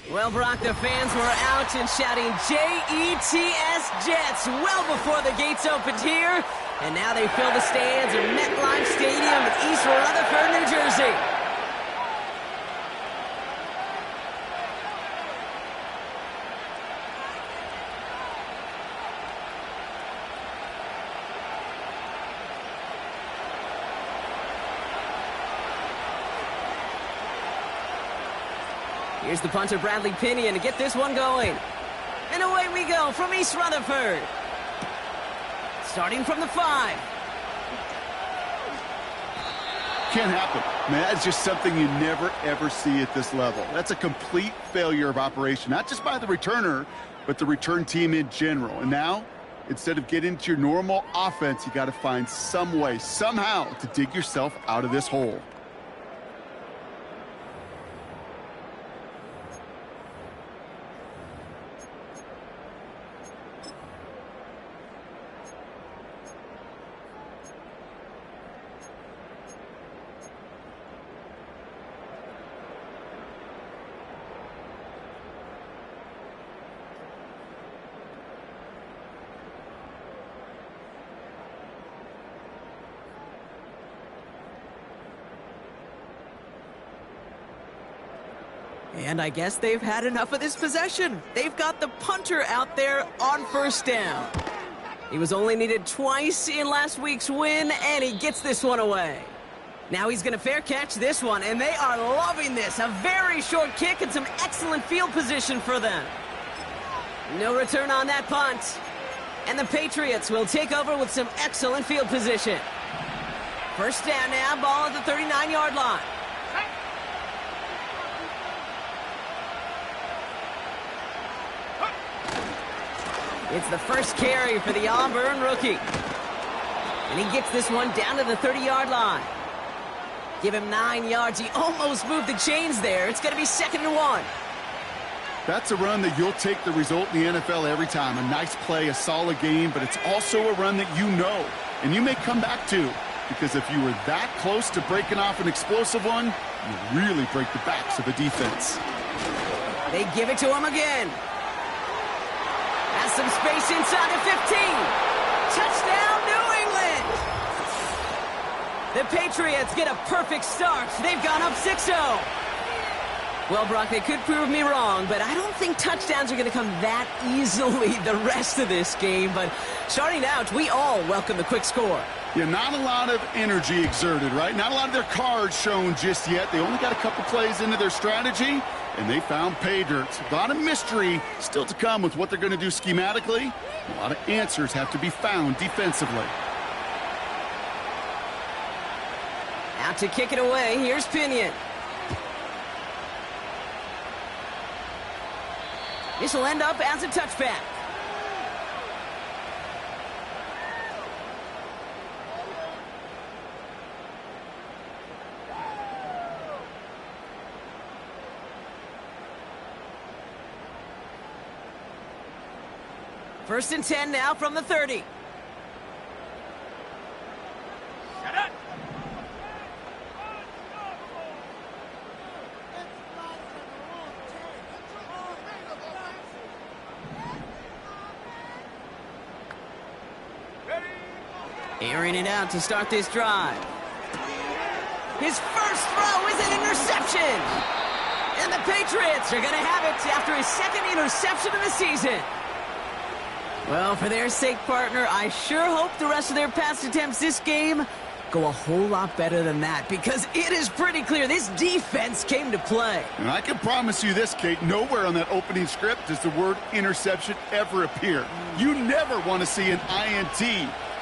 Well, Brock, the fans were out and shouting J-E-T-S Jets well before the gates opened here. And now they fill the stands at MetLife Stadium in East Rutherford, New Jersey. Here's the punter, Bradley Pinion, to get this one going. And away we go from East Rutherford. Starting from the 5. Can't happen. Man, that's just something you never, ever see at this level. That's a complete failure of operation, not just by the returner, but the return team in general. And now, instead of getting into your normal offense, you got to find some way, somehow, to dig yourself out of this hole. And I guess they've had enough of this possession. They've got the punter out there on first down. He was only needed twice in last week's win, and he gets this one away. Now he's going to fair catch this one, and they are loving this. A very short kick and some excellent field position for them. No return on that punt. And the Patriots will take over with some excellent field position. First down now, ball at the 39-yard line. It's the first carry for the Auburn rookie. And he gets this one down to the 30-yard line. Give him 9 yards. He almost moved the chains there. It's going to be 2nd and 1. That's a run that you'll take the result in the NFL every time. A nice play, a solid game, but it's also a run that you know and you may come back to, because if you were that close to breaking off an explosive one, you really break the backs of a defense. They give it to him again. Has some space inside the 15. Touchdown, New England! The Patriots get a perfect start. They've gone up 6-0. Well, Brock, they could prove me wrong, but I don't think touchdowns are going to come that easily the rest of this game. But starting out, we all welcome the quick score. Yeah, not a lot of energy exerted, right? Not a lot of their cards shown just yet. They only got a couple plays into their strategy, and they found pay dirt. A lot of mystery still to come with what they're going to do schematically. A lot of answers have to be found defensively. Out to kick it away, here's Pinion. This will end up as a touchback. First and 10 now from the 30. Airing it out to start this drive. His first throw is an interception. And the Patriots are going to have it after his second interception of the season. Well, for their sake, partner, I sure hope the rest of their pass attempts this game go a whole lot better than that, because it is pretty clear this defense came to play. And I can promise you this, Kate, nowhere on that opening script does the word interception ever appear. You never want to see an INT.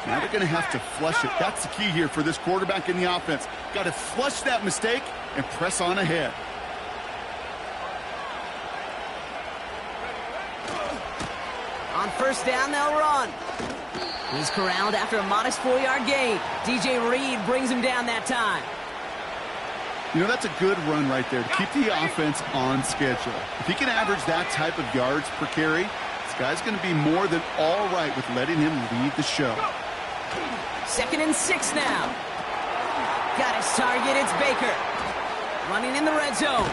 Now they're going to have to flush it. That's the key here for this quarterback in the offense. Got to flush that mistake and press on ahead. On first down, they'll run. He's corralled after a modest 4-yard gain. DJ Reed brings him down that time. You know, that's a good run right there to keep the offense on schedule. If he can average that type of yards per carry, this guy's going to be more than all right with letting him lead the show. 2nd and 6 now. Got his target, it's Baker. Running in the red zone.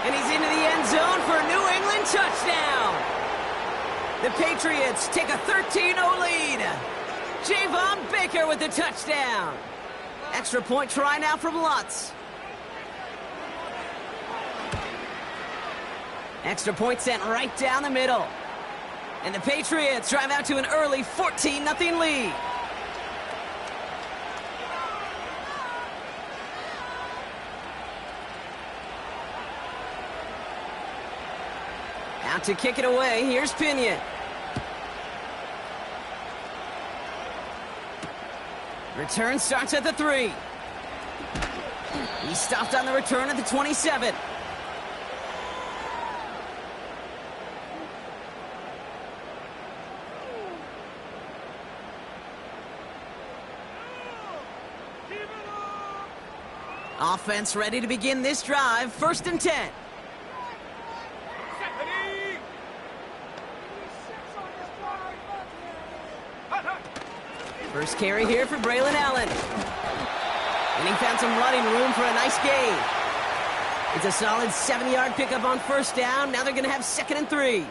And he's into the end zone for a New England touchdown. The Patriots take a 13-0 lead. Javon Baker with the touchdown. Extra point try now from Lutz. Extra point sent right down the middle. And the Patriots drive out to an early 14-0 lead. Out to kick it away, here's Pinion. Return starts at the 3. He stopped on the return at the 27. Offense ready to begin this drive, 1st and 10. First carry here for Braylon Allen. And he found some running room for a nice gain. It's a solid 7-yard pickup on first down. Now they're going to have 2nd and 3.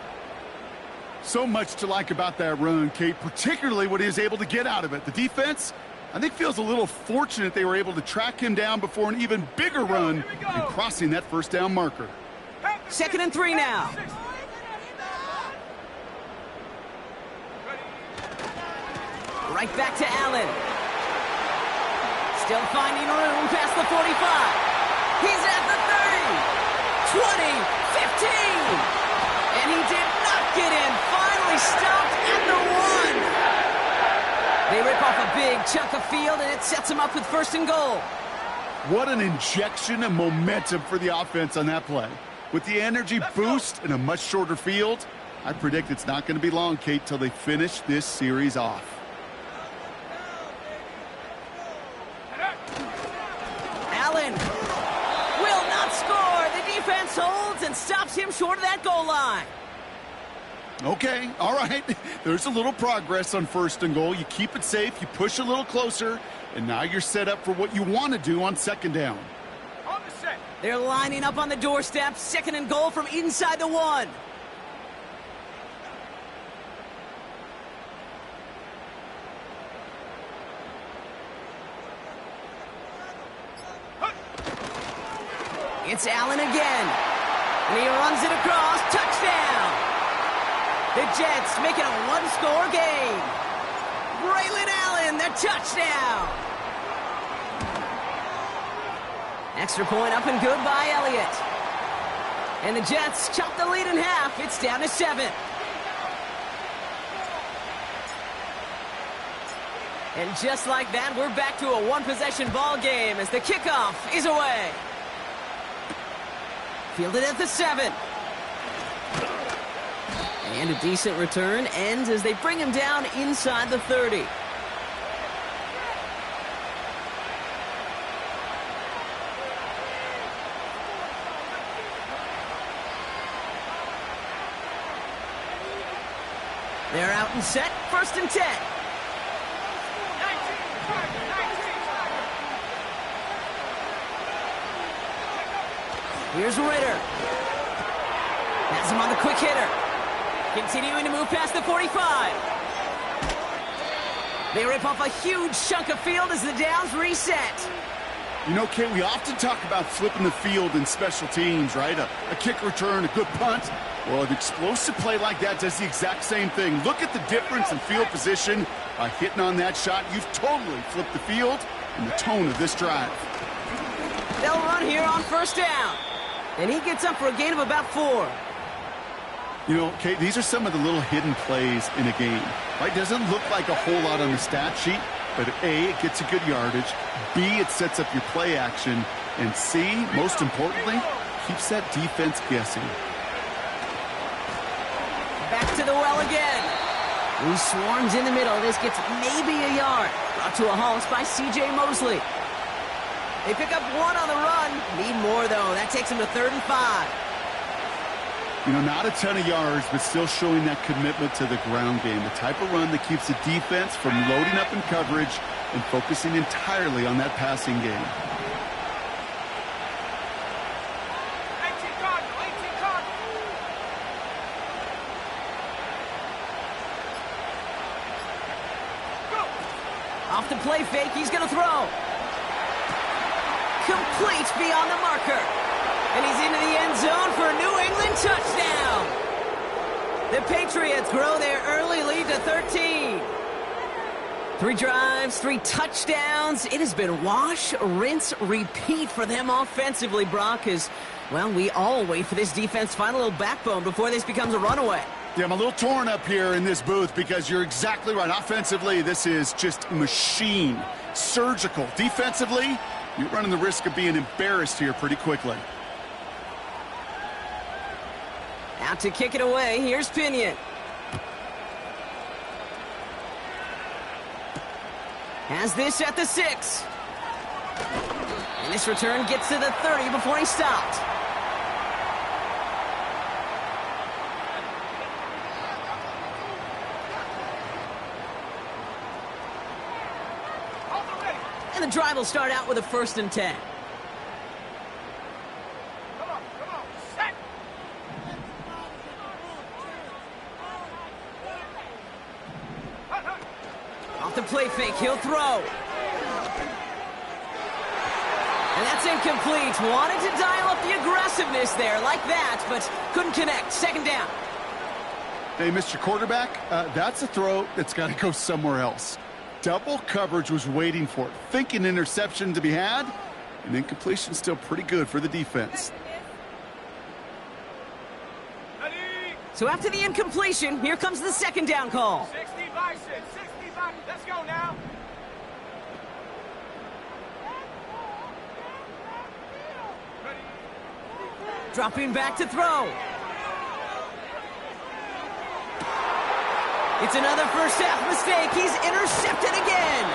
So much to like about that run, Kate, particularly what he was able to get out of it. The defense, I think, feels a little fortunate they were able to track him down before an even bigger run and crossing that first down marker. 2nd and 3 now. Right back to Allen. Still finding room past the 45. He's at the 30, 20, 15. And he did not get in. Finally stopped at the 1. They rip off a big chunk of field, and it sets him up with 1st and goal. What an injection of momentum for the offense on that play. With the energy boost and a much shorter field, I predict it's not going to be long, Kate, till they finish this series off. Allen will not score. The defense holds and stops him short of that goal line. Okay, all right. There's a little progress on 1st and goal. You keep it safe, you push a little closer, and now you're set up for what you want to do on 2nd down. They're lining up on the doorstep. 2nd and goal from inside the 1. It's Allen again. And he runs it across. Touchdown! The Jets make it a 1-score game. Braylon Allen, the touchdown! Extra point up and good by Elliott. And the Jets chop the lead in half. It's down to 7. And just like that, we're back to a 1-possession ball game as the kickoff is away. Fielded at the 7. And a decent return ends as they bring him down inside the 30. They're out and set, 1st and 10. Here's Ritter. Has him on the quick hitter. Continuing to move past the 45. They rip off a huge chunk of field as the downs reset. You know, Kate, we often talk about flipping the field in special teams, right? A kick return, a good punt. Well, an explosive play like that does the exact same thing. Look at the difference in field position. By hitting on that shot, you've totally flipped the field and the tone of this drive. They'll run here on first down. And he gets up for a gain of about 4. You know, Kate, these are some of the little hidden plays in a game. Right? Doesn't look like a whole lot on the stat sheet, but A, it gets you good yardage. B, it sets up your play action. And C, most importantly, keeps that defense guessing. Back to the well again. He swarms in the middle. This gets maybe a yard. Brought to a halt by C.J. Mosley. They pick up 1 on the run. Need more, though. That takes them to 3rd and 5. You know, not a ton of yards, but still showing that commitment to the ground game. The type of run that keeps the defense from loading up in coverage and focusing entirely on that passing game. Off the play fake, he's going to throw. Complete beyond the marker. And he's into the end zone for a New England touchdown. The Patriots grow their early lead to 13. 3 drives, 3 touchdowns. It has been wash, rinse, repeat for them offensively, Brock, as, well, we all wait for this defense to find a little backbone before this becomes a runaway. Yeah, I'm a little torn up here in this booth because you're exactly right. Offensively, this is just machine. Surgical. Defensively, you're running the risk of being embarrassed here pretty quickly. Out to kick it away, here's Pinion. Has this at the 6. And this return gets to the 30 before he stopped. And the drive will start out with a 1st and 10. Off the play fake, he'll throw. And that's incomplete. Wanted to dial up the aggressiveness there like that, but couldn't connect. 2nd down. Hey, Mr. Quarterback, that's a throw that's got to go somewhere else. Double coverage was waiting for it. Thinking interception to be had, and incompletion still pretty good for the defense. So after the incompletion, here comes the 2nd down call. 60 bison, 60 bison. Let's go now. Dropping back to throw. It's another first half mistake. He's intercepted again.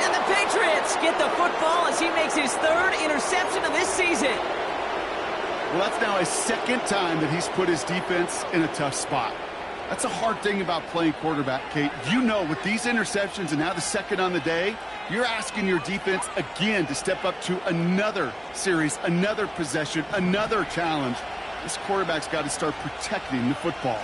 And the Patriots get the football as he makes his 3rd interception of this season. Well, that's now his 2nd time that he's put his defense in a tough spot. That's a hard thing about playing quarterback, Kate. You know, with these interceptions and now the 2nd on the day, you're asking your defense again to step up to another series, another possession, another challenge. This quarterback's got to start protecting the football.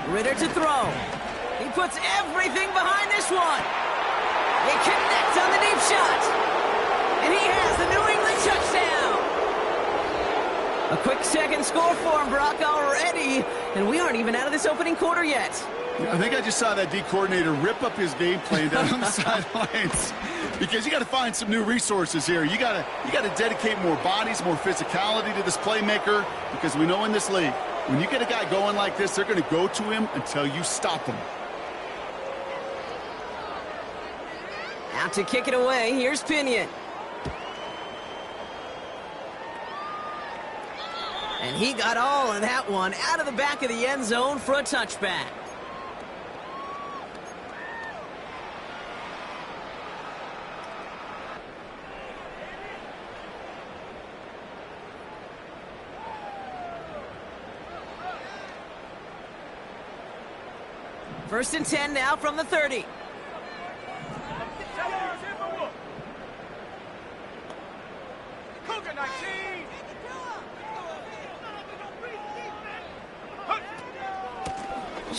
Ritter to throw. He puts everything behind this one. He connects on the deep shot. And he has the New England touchdown. A quick 2nd score for him, Brock, already. And we aren't even out of this opening quarter yet. I think I just saw that D coordinator rip up his game plan down on the sidelines. Because you got to find some new resources here. You got to dedicate more bodies, more physicality to this playmaker. Because we know in this league, when you get a guy going like this, they're going to go to him until you stop him. Out to kick it away, here's Pinion. And he got all of that one out of the back of the end zone for a touchback. First and 10 now from the 30.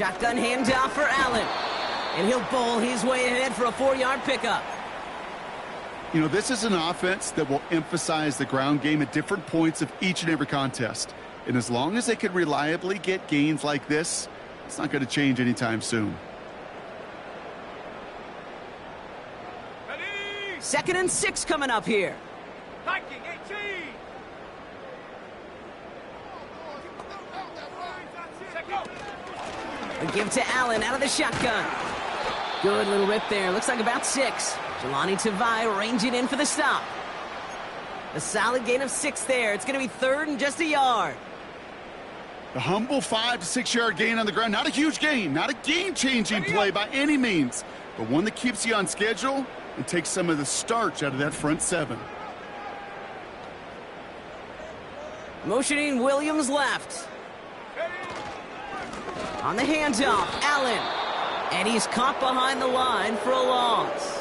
Shotgun handoff for Allen. And he'll bowl his way ahead for a 4-yard pickup. You know, this is an offense that will emphasize the ground game at different points of each and every contest. And as long as they can reliably get gains like this, it's not going to change anytime soon. Ready? 2nd and 6 coming up here. Viking 18. A give to Allen out of the shotgun. Good little rip there. Looks like about 6. Madden25 ranging in for the stop. A solid gain of 6 there. It's going to be 3rd and just a yard. The humble 5 to 6 yard gain on the ground. Not a huge gain, not a game-changing play by any means, but one that keeps you on schedule and takes some of the starch out of that front 7. Motioning Williams left. On the handoff, Allen. And he's caught behind the line for a loss.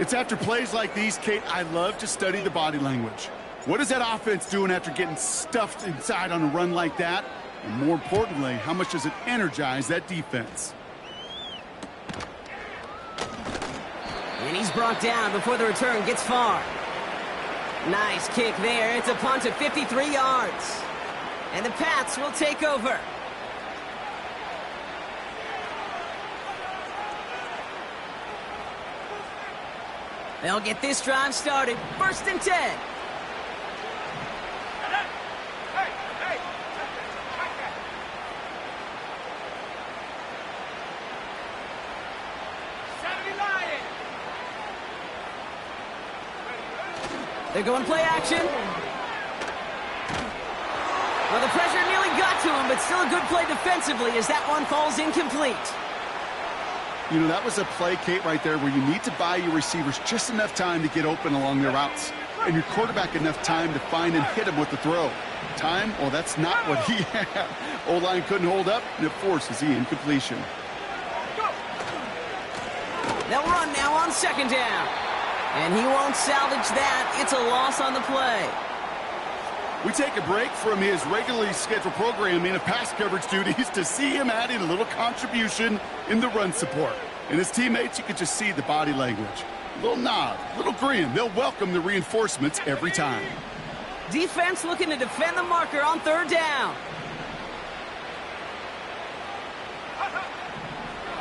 It's after plays like these, Kate, I love to study the body language. What is that offense doing after getting stuffed inside on a run like that? And more importantly, how much does it energize that defense? And he's brought down before the return gets far. Nice kick there. It's a punt of 53 yards. And the Pats will take over. They'll get this drive started. 1st and 10. Hey, hey. Saturday Lion. They're going play action. Well, the pressure nearly got to him, but still a good play defensively as that one falls incomplete. You know, that was a play, Kate, right there where you need to buy your receivers just enough time to get open along their routes, and your quarterback enough time to find and hit him with the throw. Time? Well, that's not what he had. O-line couldn't hold up, and it forces the incompletion. They'll run now on 2nd down. And he won't salvage that. It's a loss on the play. We take a break from his regularly scheduled programming of pass coverage duties to see him adding a little contribution in the run support. And his teammates, you could just see the body language. A little nod, a little grin. They'll welcome the reinforcements every time. Defense looking to defend the marker on 3rd down.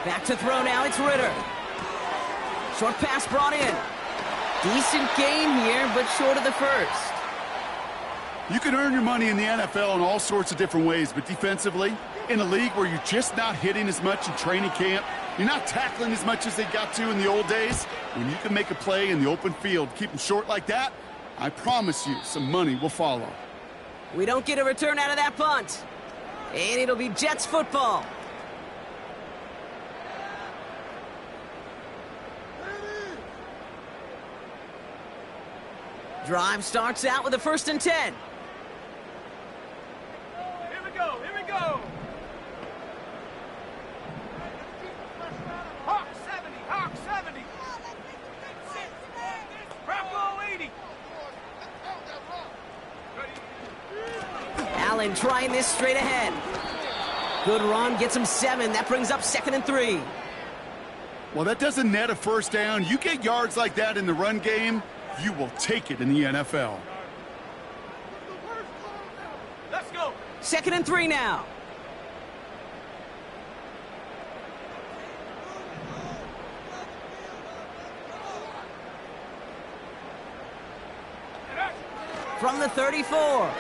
Back to throw now, it's Ritter. Short pass brought in. Decent gain here, but short of the first. You can earn your money in the NFL in all sorts of different ways, but defensively, in a league where you're just not hitting as much in training camp, you're not tackling as much as they got to in the old days, when you can make a play in the open field, keep them short like that, I promise you some money will follow. We don't get a return out of that punt. And it'll be Jets football. Drive starts out with a 1st and 10. Here we go. Hawk 70. Bravo 80. Allen trying this straight ahead. Good run, gets him 7. That brings up 2nd and 3. Well, that doesn't net a 1st down. You get yards like that in the run game, you will take it in the NFL. Let's go. 2nd and 3 now. From the 34.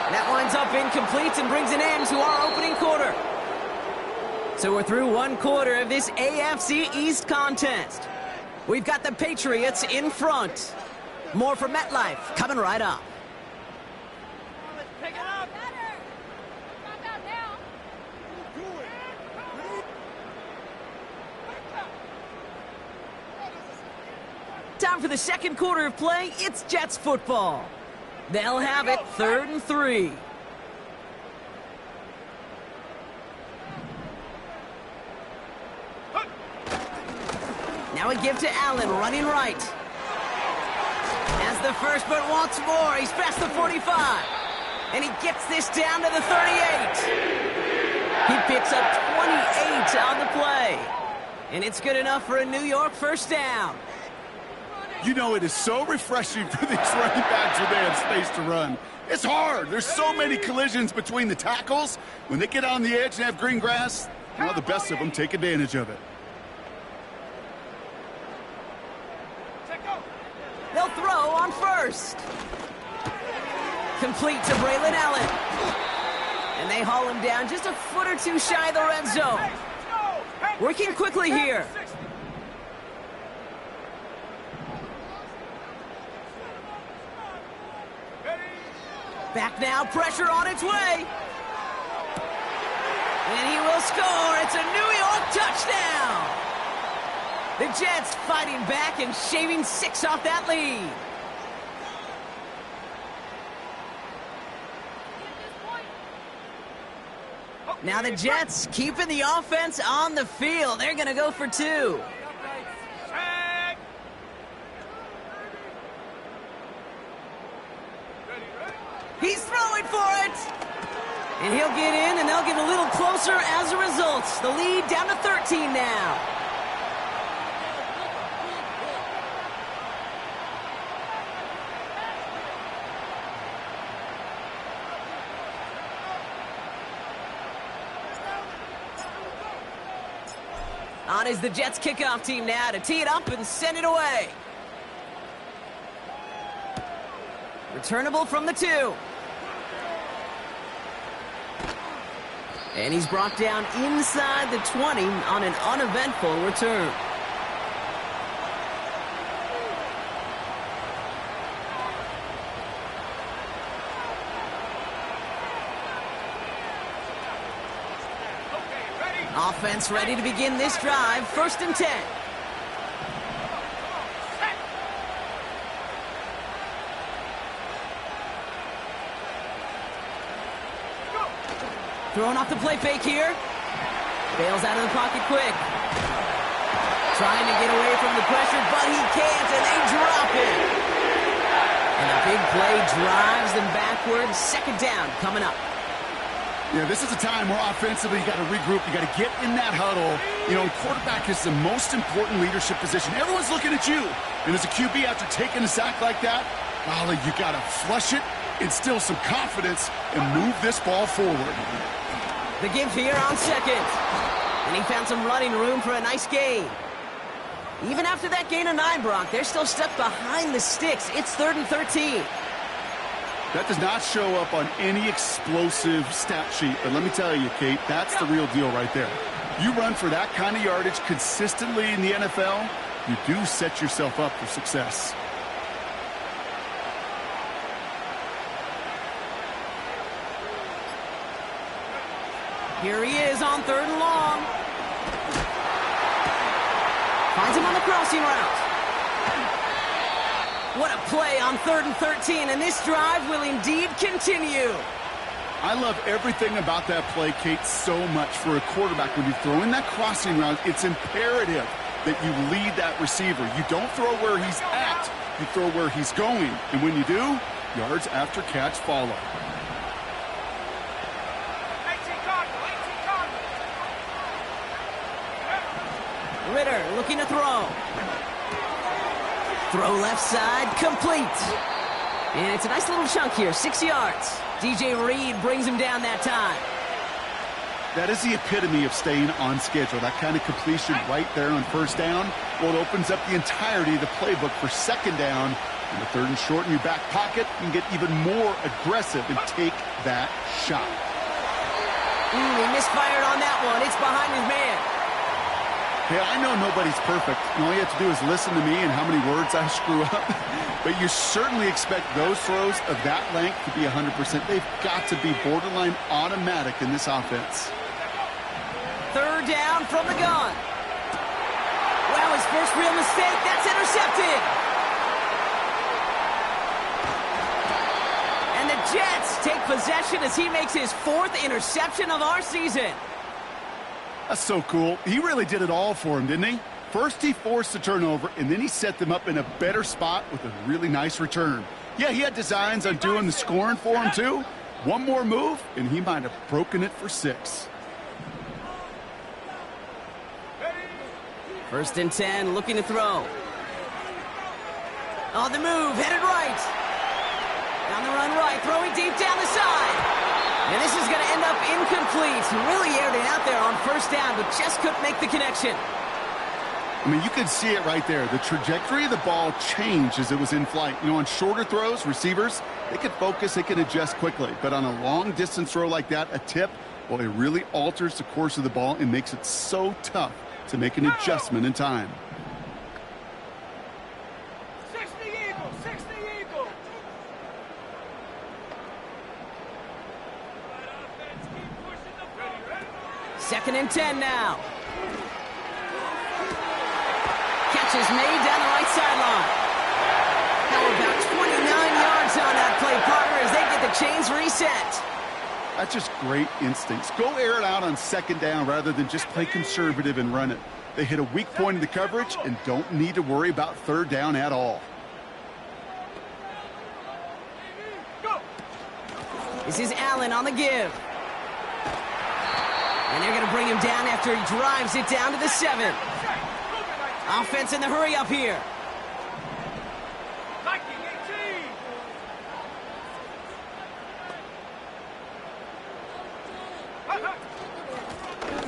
That winds up incomplete and brings an end to our opening quarter. So we're through 1 quarter of this AFC East contest. We've got the Patriots in front. More from MetLife coming right up. Pick it up. Time for the 2nd quarter of play. It's Jets football. They'll have it 3rd and 3. Now a give to Allen, running right. Has the first, but wants more. He's past the 45. And he gets this down to the 38. He picks up 28 on the play. And it's good enough for a New York first down. You know, it is so refreshing for these running backs when they have space to run. It's hard. There's so many collisions between the tackles. When they get on the edge and have green grass, well, the best of them take advantage of it. They'll throw on first. Complete to Braylon Allen. And they haul him down just a foot or two shy of the red zone. Working quickly here. Back now, pressure on its way. And he will score. It's a New York touchdown. The Jets fighting back and shaving 6 off that lead. Now the Jets keeping the offense on the field. They're going to go for 2. He's throwing for it. And he'll get in, and they'll get a little closer as a result. The lead down to 13 now. On is the Jets kickoff team now to tee it up and send it away. Returnable from the 2. And he's brought down inside the 20 on an uneventful return. Offense ready to begin this drive. 1st and 10. Throwing off the play fake here. Bails out of the pocket quick. Trying to get away from the pressure, but he can't, and they drop it. And a big play drives them backwards. 2nd down coming up. Yeah, this is a time where offensively you got to regroup. You got to get in that huddle. You know, quarterback is the most important leadership position. Everyone's looking at you. And as a QB, after taking a sack like that, golly, you got to flush it, instill some confidence, and move this ball forward. The give here on 2nd. And he found some running room for a nice gain. Even after that gain of 9, Brock, they're still stuck behind the sticks. It's 3rd and 13. That does not show up on any explosive stat sheet. But let me tell you, Kate, that's the real deal right there. You run for that kind of yardage consistently in the NFL, you do set yourself up for success. Here he is on 3rd and long. Finds him on the crossing route. What a play on 3rd and 13, and this drive will indeed continue. I love everything about that play, Kate, so much for a quarterback. When you throw in that crossing route, it's imperative that you lead that receiver. You don't throw where he's at, you throw where he's going. And when you do, yards after catch follow. Ritter looking to throw. Throw left side, complete. And it's a nice little chunk here, 6 yards. DJ Reed brings him down that time. That is the epitome of staying on schedule. That kind of completion right there on 1st down. Well, it opens up the entirety of the playbook for 2nd down. And the 3rd and short in your back pocket, you can get even more aggressive and take that shot. He misfired on that one. It's behind his man. Hey, I know nobody's perfect. And all you have to do is listen to me and how many words I screw up. But you certainly expect those throws of that length to be 100%. They've got to be borderline automatic in this offense. 3rd down from the gun. Well, his first real mistake. That's intercepted. And the Jets take possession as he makes his 4th interception of our season. That's so cool. He really did it all for him, didn't he? First, he forced the turnover, and then he set them up in a better spot with a really nice return. Yeah, he had designs on doing the scoring for him, too, One more move, and he might have broken it for 6. First and 10, looking to throw. On the move, headed right. Down the run right, throwing deep down the side. And this is going to end up incomplete. Really aired it out there on first down, but just couldn't make the connection. I mean, you can see it right there. The trajectory of the ball changed as it was in flight. You know, on shorter throws, receivers, they can focus, they can adjust quickly. But on a long-distance throw like that, a tip, well, it really alters the course of the ball and makes it so tough to make an adjustment in time. 60 Eagle, 60 Eagle. Second and 10 now. Catch is made down the right sideline. Now about 29 yards on that play, partner, as they get the chains reset. That's just great instincts. Go air it out on second down rather than just play conservative and run it. They hit a weak point in the coverage and don't need to worry about third down at all. Go. This is Allen on the give. And they're going to bring him down after he drives it down to the 7. Offense in the hurry up here. Viking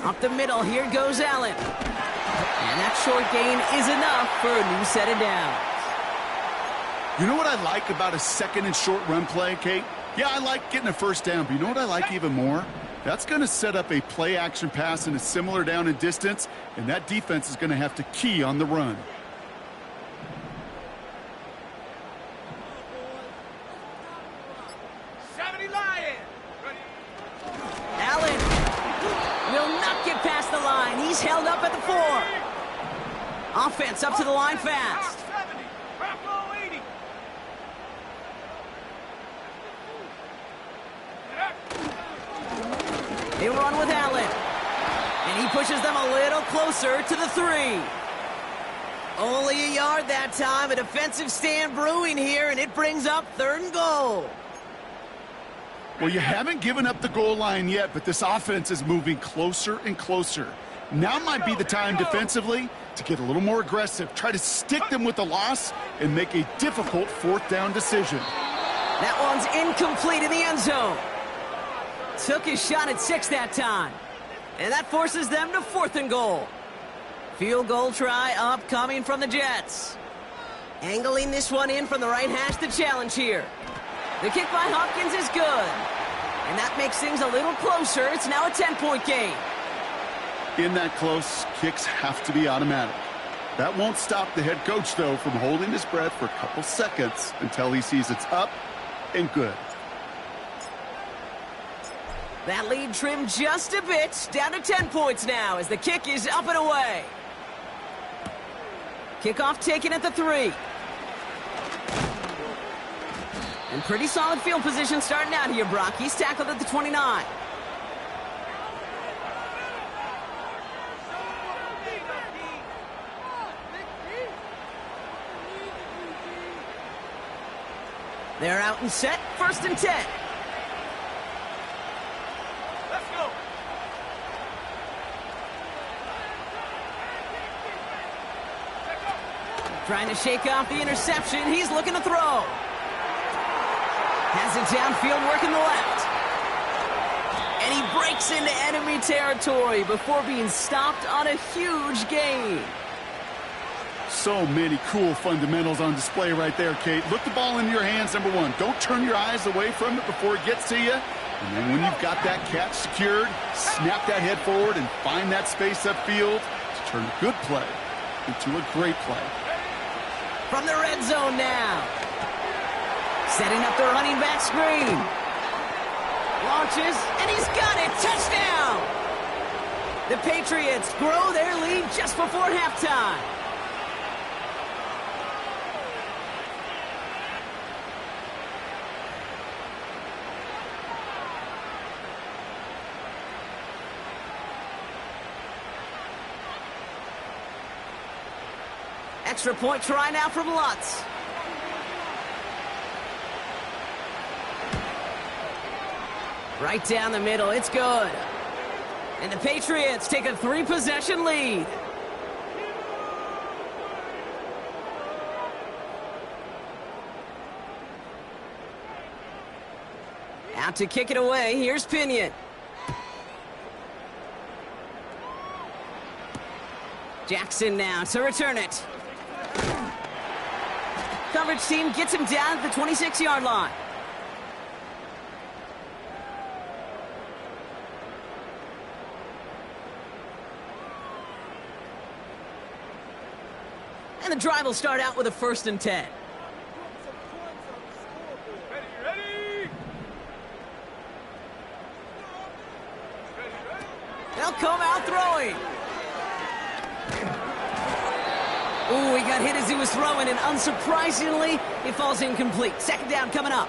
18. Up the middle, here goes Allen. And that short gain is enough for a new set of downs. You know what I like about a second and short run play, Kate? Yeah, I like getting a first down, but you know what I like even more? That's going to set up a play-action pass in a similar down and distance, and that defense is going to have to key on the run. Allen will not get past the line. He's held up at the 4. Offense up to the line fast. 70. Bravo 80. They run with Allen. And he pushes them a little closer to the 3. Only a yard that time. A defensive stand brewing here, and it brings up 3rd and goal. Well, you haven't given up the goal line yet, but this offense is moving closer and closer. Now might be the time defensively to get a little more aggressive, try to stick them with the loss, and make a difficult 4th down decision. That one's incomplete in the end zone. Took his shot at 6 that time. And that forces them to 4th and goal. Field goal try upcoming from the Jets. Angling this one in from the right hash to challenge here. The kick by Hopkins is good. And that makes things a little closer. It's now a 10-point game. In that close, kicks have to be automatic. That won't stop the head coach, though, from holding his breath for a couple seconds until he sees it's up and good. That lead trimmed just a bit, down to 10 points now as the kick is up and away. Kickoff taken at the 3. And pretty solid field position starting out here, Brock. He's tackled at the 29. They're out and set, 1st and 10. Let's go. Trying to shake off the interception. He's looking to throw. Has it downfield, working the left. And he breaks into enemy territory before being stopped on a huge gain. So many cool fundamentals on display right there, Kate. Look the ball in your hands, number 1. Don't turn your eyes away from it before it gets to you. And then when you've got that catch secured, snap that head forward and find that space upfield to turn a good play into a great play. From the red zone now. Setting up the running back screen. Launches, and he's got it. Touchdown! The Patriots grow their lead just before halftime. Extra point try now from Lutz. Right down the middle, it's good. And the Patriots take a 3-possession lead. Out to kick it away, here's Pinion. Jackson now to return it. Coverage team gets him down at the 26-yard line. And the drive will start out with a 1st and 10. Ready. They'll come out throwing. Ooh, he got hit as he was throwing, and unsurprisingly, it falls incomplete. 2nd down coming up.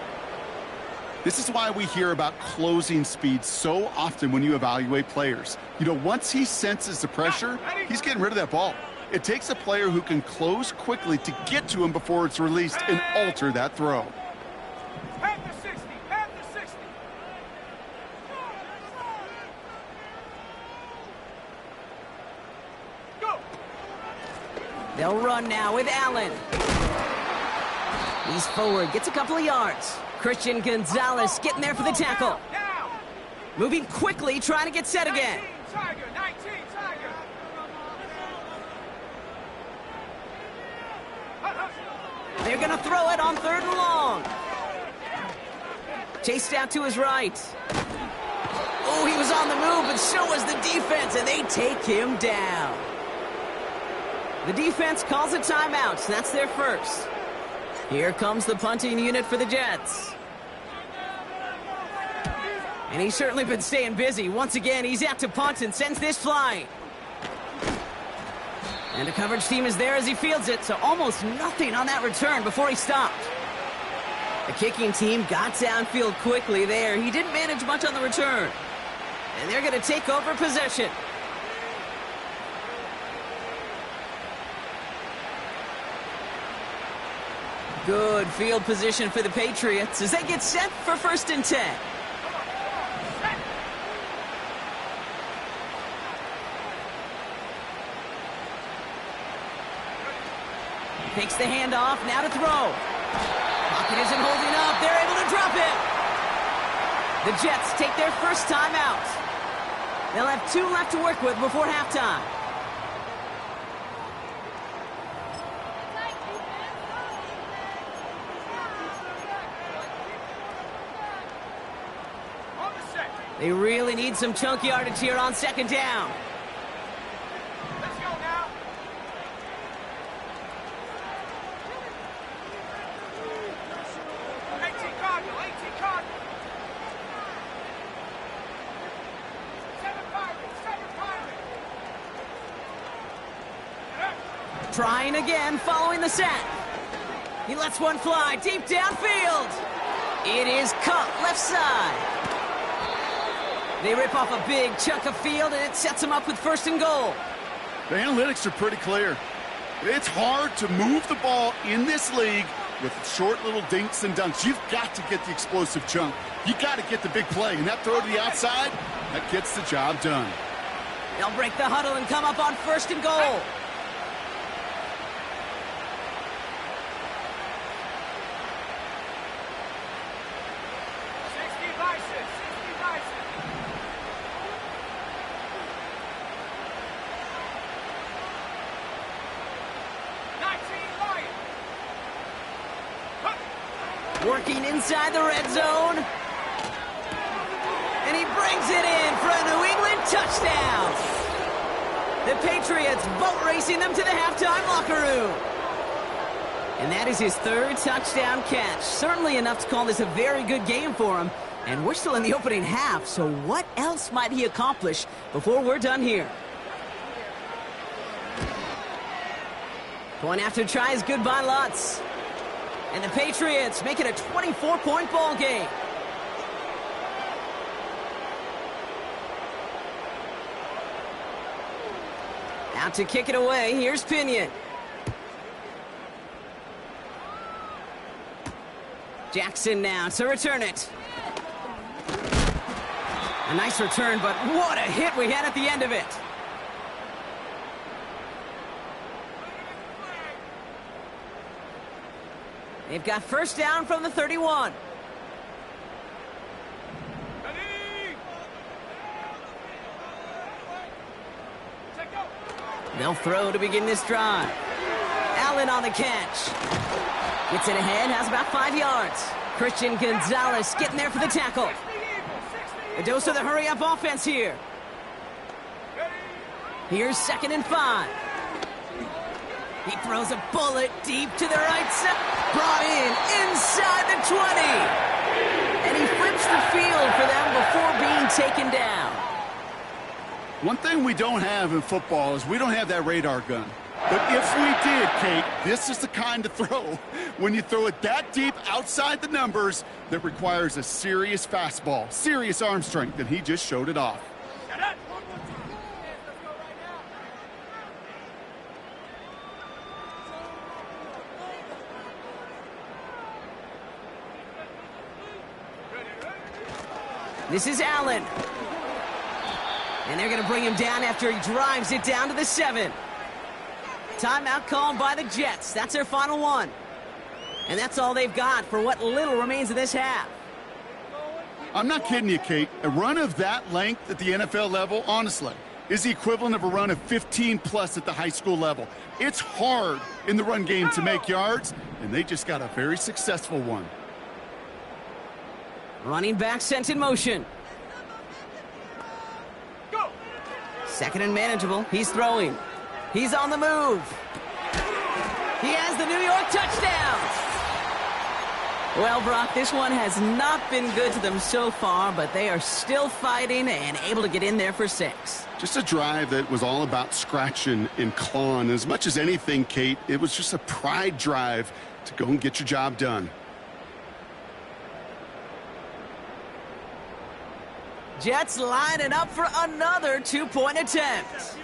This is why we hear about closing speed so often when you evaluate players. You know, once he senses the pressure, he's getting rid of that ball. It takes a player who can close quickly to get to him before it's released and alter that throw. Pat the 60. Pat the 60. Go. They'll run now with Allen. He's forward, gets a couple of yards. Christian Gonzalez getting there for the tackle. Now. Moving quickly, trying to get set again. 19 Tiger. 19 Tiger. They're going to throw it on 3rd and long. Chased out to his right. Oh, he was on the move, but so was the defense, and they take him down. The defense calls a timeout. That's their first. Here comes the punting unit for the Jets. And he's certainly been staying busy. Once again, he's out to punt and sends this flying. And the coverage team is there as he fields it, so almost nothing on that return before he stopped. The kicking team got downfield quickly there. He didn't manage much on the return. And they're going to take over possession. Good field position for the Patriots as they get set for 1st and 10. Takes the handoff, now to throw. Pocket isn't holding up, they're able to drop it. The Jets take their first time out. They'll have 2 left to work with before halftime. On the 2nd. They really need some chunk yardage here on 2nd down. Let's go now. Trying again, following the sack. He lets one fly deep downfield. It is caught left side. They rip off a big chunk of field, and it sets them up with 1st and goal. The analytics are pretty clear. It's hard to move the ball in this league with short little dinks and dunks. You've got to get the explosive chunk. You got to get the big play, and that throw to the outside, that gets the job done. They'll break the huddle and come up on 1st and goal. Working inside the red zone. And he brings it in for a New England touchdown. The Patriots boat racing them to the halftime locker room. And that is his 3rd touchdown catch. Certainly enough to call this a very good game for him. And we're still in the opening half, so what else might he accomplish before we're done here? Going after tries good by Lutz. And the Patriots make it a 24-point ball game. Out to kick it away, here's Pinion. Jackson now to return it. A nice return, but what a hit we had at the end of it. They've got first down from the 31. They'll throw to begin this drive. Allen on the catch. Gets it ahead, has about 5 yards. Christian Gonzalez getting there for the tackle. A dose of the hurry-up offense here. Here's 2nd and 5. He throws a bullet deep to the right side. Brought in inside the 20. And he flips the field for them before being taken down. One thing we don't have in football is we don't have that radar gun. But if we did, Kate, this is the kind of throw. When you throw it that deep outside the numbers, that requires a serious fastball, serious arm strength, and he just showed it off. This is Allen. And they're going to bring him down after he drives it down to the 7. Timeout called by the Jets. That's their final one. And that's all they've got for what little remains of this half. I'm not kidding you, Kate. A run of that length at the NFL level, honestly, is the equivalent of a run of 15-plus at the high school level. It's hard in the run game to make yards, and they just got a very successful one. Running back sent in motion. 2nd and manageable. He's throwing. He's on the move. He has the New York touchdown. Well, Brock, this one has not been good to them so far, but they are still fighting and able to get in there for 6. Just a drive that was all about scratching and clawing. As much as anything, Kate, it was just a pride drive to go and get your job done. Jets lining up for another 2-point attempt.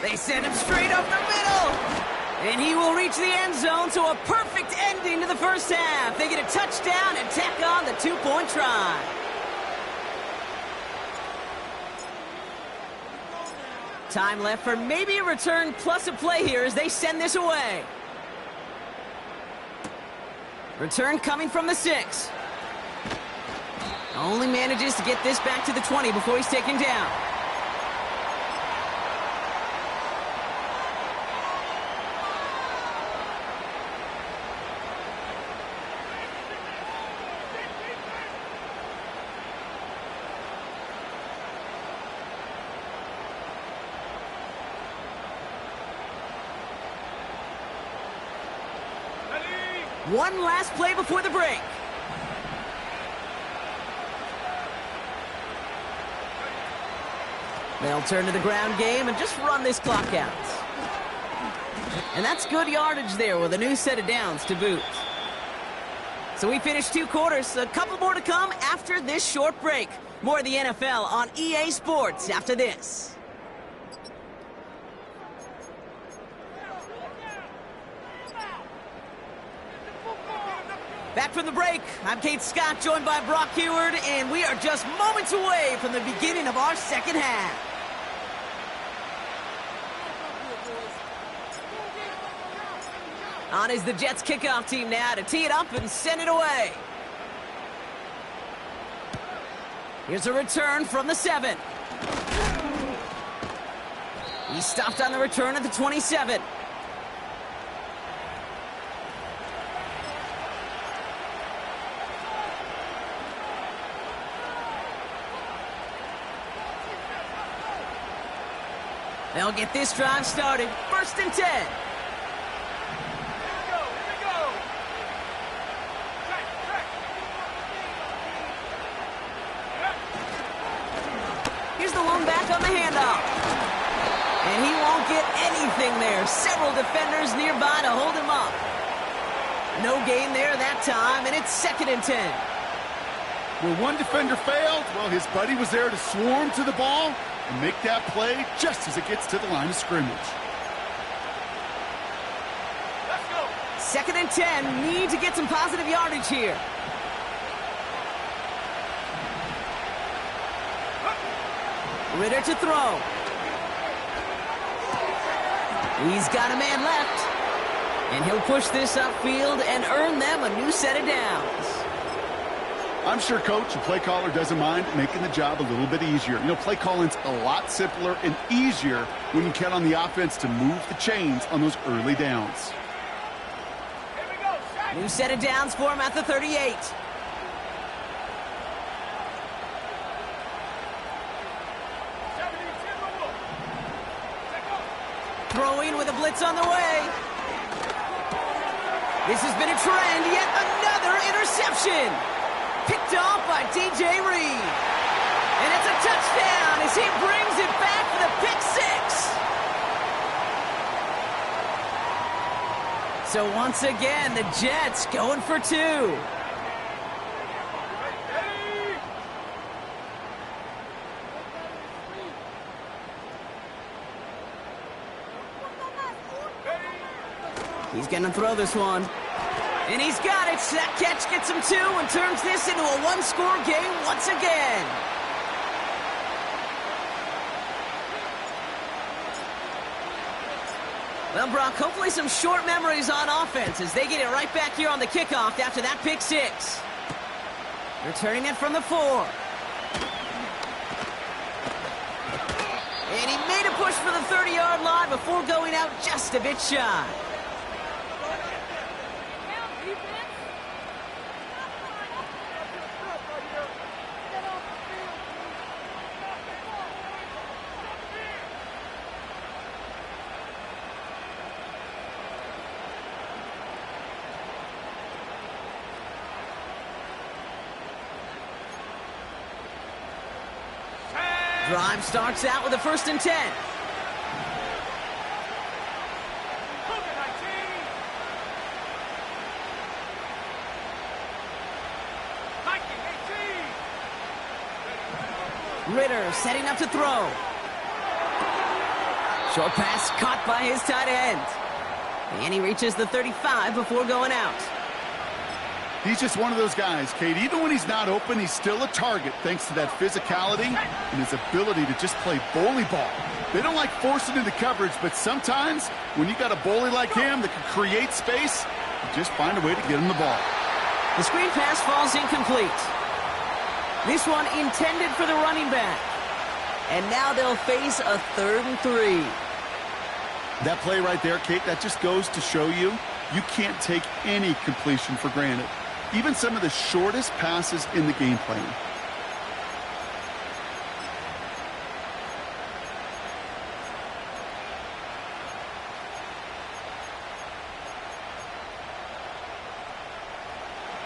They send him straight up the middle. And he will reach the end zone, so a perfect ending to the first half. They get a touchdown and tack on the 2-point try. Time left for maybe a return plus a play here as they send this away. Return coming from the 6. Only manages to get this back to the 20 before he's taken down. One last play before the break. They'll turn to the ground game and just run this clock out. And that's good yardage there with a new set of downs to boot. So we finished 2 quarters. A couple more to come after this short break. More of the NFL on EA Sports after this. Back from the break, I'm Kate Scott, joined by Brock Heward, and we are just moments away from the beginning of our second half. On is the Jets kickoff team now to tee it up and send it away. Here's a return from the 7. He stopped on the return at the 27. They'll get this drive started. 1st and 10. Here we go. Here's the lone back on the handoff. And he won't get anything there. Several defenders nearby to hold him up. No gain there that time, and it's 2nd and 10. Well, one defender failed. Well, his buddy was there to swarm to the ball and make that play just as it gets to the line of scrimmage. and 10. Need to get some positive yardage here. Ritter to throw. He's got a man left. And he'll push this upfield and earn them a new set of downs. I'm sure coach and play caller doesn't mind making the job a little bit easier. You know, play calling's a lot simpler and easier when you count on the offense to move the chains on those early downs. Here we go, set. New set of downs for him at the 38. Throwing with a blitz on the way. This has been a trend, yet another interception. Picked off by DJ Reed. And it's a touchdown as he brings it back for the pick six. So once again, the Jets going for two. He's going to throw this one. And he's got it. That catch gets him two and turns this into a one-score game once again. Well, Brock, hopefully some short memories on offense as they get it right back here on the kickoff after that pick six. Returning it from the 4. And he made a push for the 30-yard line before going out just a bit shy. Drive starts out with a 1st and 10. Ritter setting up to throw. Short pass caught by his tight end. And he reaches the 35 before going out. He's just one of those guys, Kate. Even when he's not open, he's still a target thanks to that physicality and his ability to just play bully ball. They don't like forcing into coverage, but sometimes when you got a bully like him that can create space, you just find a way to get him the ball. The screen pass falls incomplete. This one intended for the running back. And now they'll face a 3rd and 3. That play right there, Kate, that just goes to show you can't take any completion for granted. Even some of the shortest passes in the game plan.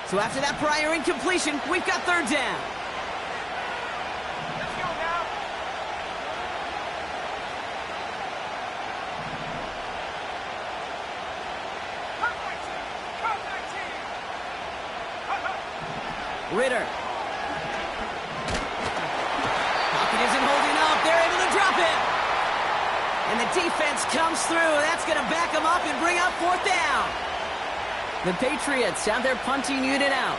So after that prior incompletion, we've got 3rd down. Let's go now. Ritter. Pocket isn't holding up. They're able to drop it. And the defense comes through. That's going to back them up and bring up 4th down. The Patriots have their punting unit out.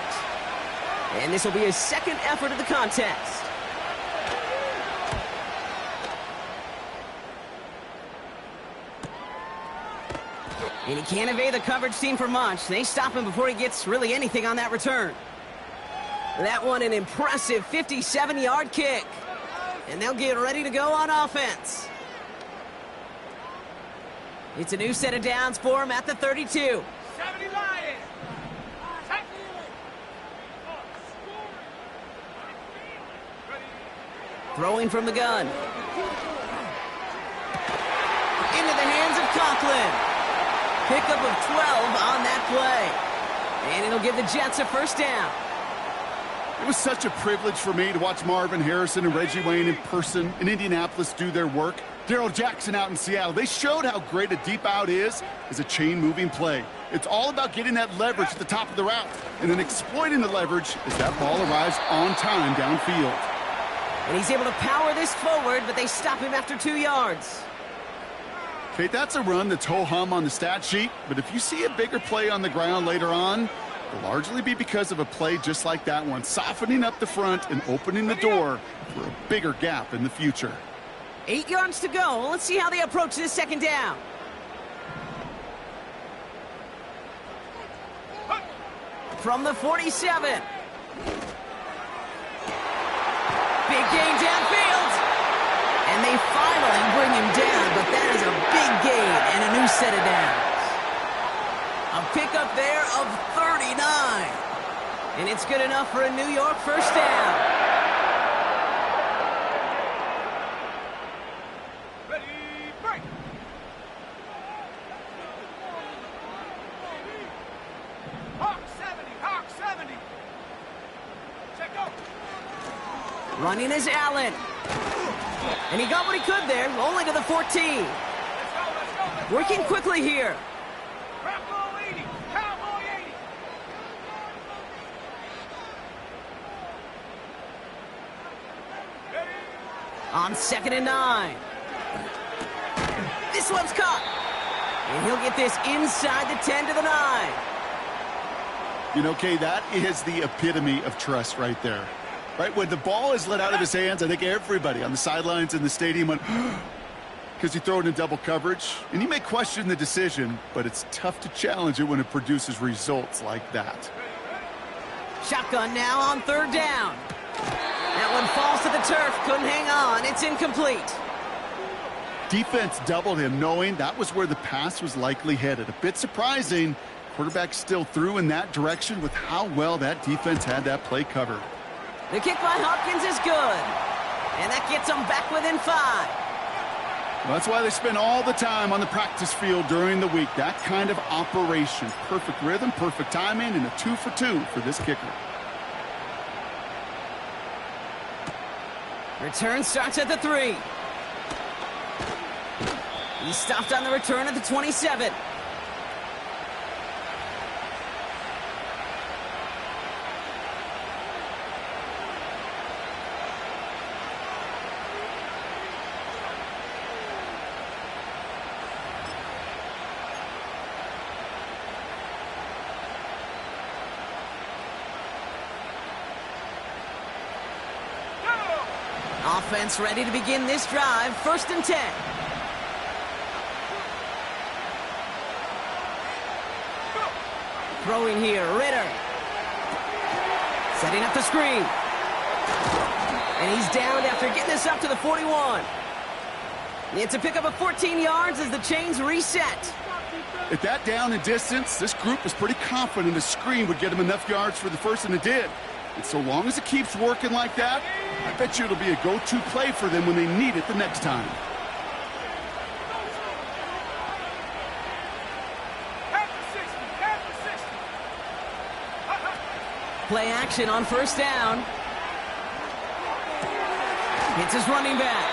And this will be his 2nd effort of the contest. And he can't evade the coverage team for much. They stop him before he gets really anything on that return. That one an impressive 57-yard kick. And they'll get ready to go on offense. It's a new set of downs for him at the 32. 70 Lions. Throwing from the gun. Into the hands of Conklin. Pickup of 12 on that play. And it'll give the Jets a 1st down. It was such a privilege for me to watch Marvin Harrison and Reggie Wayne in person in Indianapolis do their work. Darrell Jackson out in Seattle. They showed how great a deep out is as a chain-moving play. It's all about getting that leverage at the top of the route and then exploiting the leverage as that ball arrives on time downfield. And he's able to power this forward, but they stop him after 2 yards. Okay, that's a run that's ho-hum on the stat sheet, but if you see a bigger play on the ground later on, it'll largely be because of a play just like that one, softening up the front and opening the door for a bigger gap in the future. 8 yards to go. Let's see how they approach this second down. From the 47. Big gain downfield. And they finally bring him down, but that is a big gain and a new set of downs. A pickup there of 39. And it's good enough for a New York first down. Ready, break. Hawk 70, Hawk 70. Check go. Running is Allen. And he got what he could there, only to the 14. Let's go. Working quickly here. Cowboy 80, Cowboy 80. Ready. On 2nd and 9. This one's caught. And he'll get this inside the 10 to the 9. You know, Kay, that is the epitome of trust right there. Right, when the ball is let out of his hands, I think everybody on the sidelines in the stadium went, because you throw it in double coverage. And you may question the decision, but it's tough to challenge it when it produces results like that. Shotgun now on 3rd down. That one falls to the turf. Couldn't hang on. It's incomplete. Defense doubled him, knowing that was where the pass was likely headed. A bit surprising. Quarterback still threw in that direction with how well that defense had that play covered. The kick by Hopkins is good. And that gets them back within 5. Well, that's why they spend all the time on the practice field during the week. That kind of operation. Perfect rhythm, perfect timing, and a 2 for 2 for this kicker. Return starts at the 3. He stopped on the return at the 27. Offense ready to begin this drive. 1st and 10. Throwing here, Ritter. Setting up the screen. And he's downed after getting this up to the 41. It's a pickup of 14 yards as the chains reset. At that down and distance, this group was pretty confident a screen would get him enough yards for the first, and it did. And so long as it keeps working like that, I bet you it'll be a go-to play for them when they need it the next time. Play action on 1st down. Hits his running back.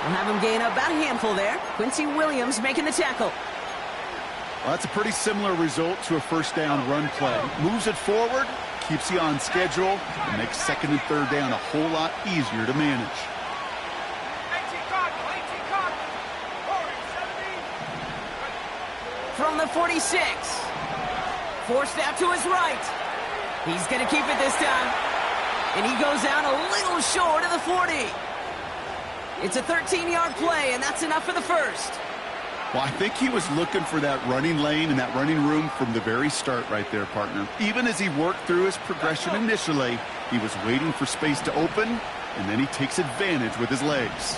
We'll have him gain about a handful there. Quincy Williams making the tackle. Well, that's a pretty similar result to a 1st down run play. Moves it forward, keeps you on schedule, and makes 2nd and 3rd down a whole lot easier to manage. From the 46. Forced out to his right. He's going to keep it this time. And he goes out a little short of the 40. It's a 13-yard play, and that's enough for the 1st. Well, I think he was looking for that running lane and that running room from the very start right there, partner. Even as he worked through his progression initially, he was waiting for space to open, and then he takes advantage with his legs.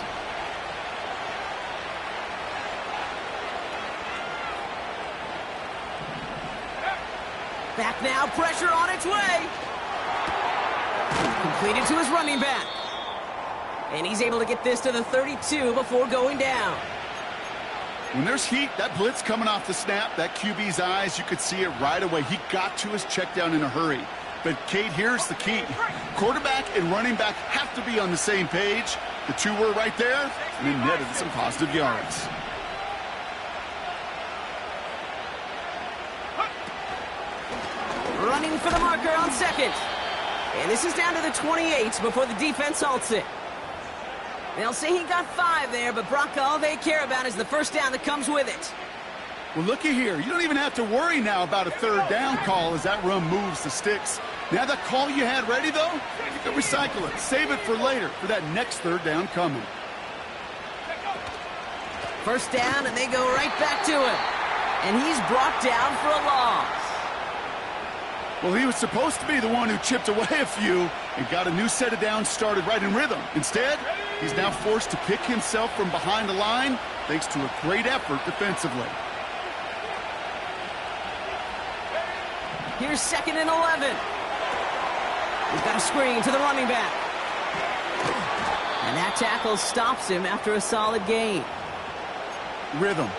Back now, pressure on its way. Completed to his running back. And he's able to get this to the 32 before going down. When there's heat, that blitz coming off the snap, that QB's eyes, you could see it right away. He got to his check down in a hurry. But, Kate, here's the key. Quarterback and running back have to be on the same page. The two were right there, and it netted some positive yards. Running for the marker on 2nd. And this is down to the 28 before the defense halts it. They'll say he got 5 there, but Brock, all they care about is the first down that comes with it. Well, looky here. You don't even have to worry now about a third down call as that run moves the sticks. Now that call you had ready, though, you can recycle it. Save it for later, for that next third down coming. First down, and they go right back to him. And he's brought down for a loss. Well, he was supposed to be the one who chipped away a few and got a new set of downs started right in rhythm. Instead, he's now forced to pick himself from behind the line thanks to a great effort defensively. Here's 2nd and 11. He's got a screen to the running back. And that tackle stops him after a solid gain. Rhythm.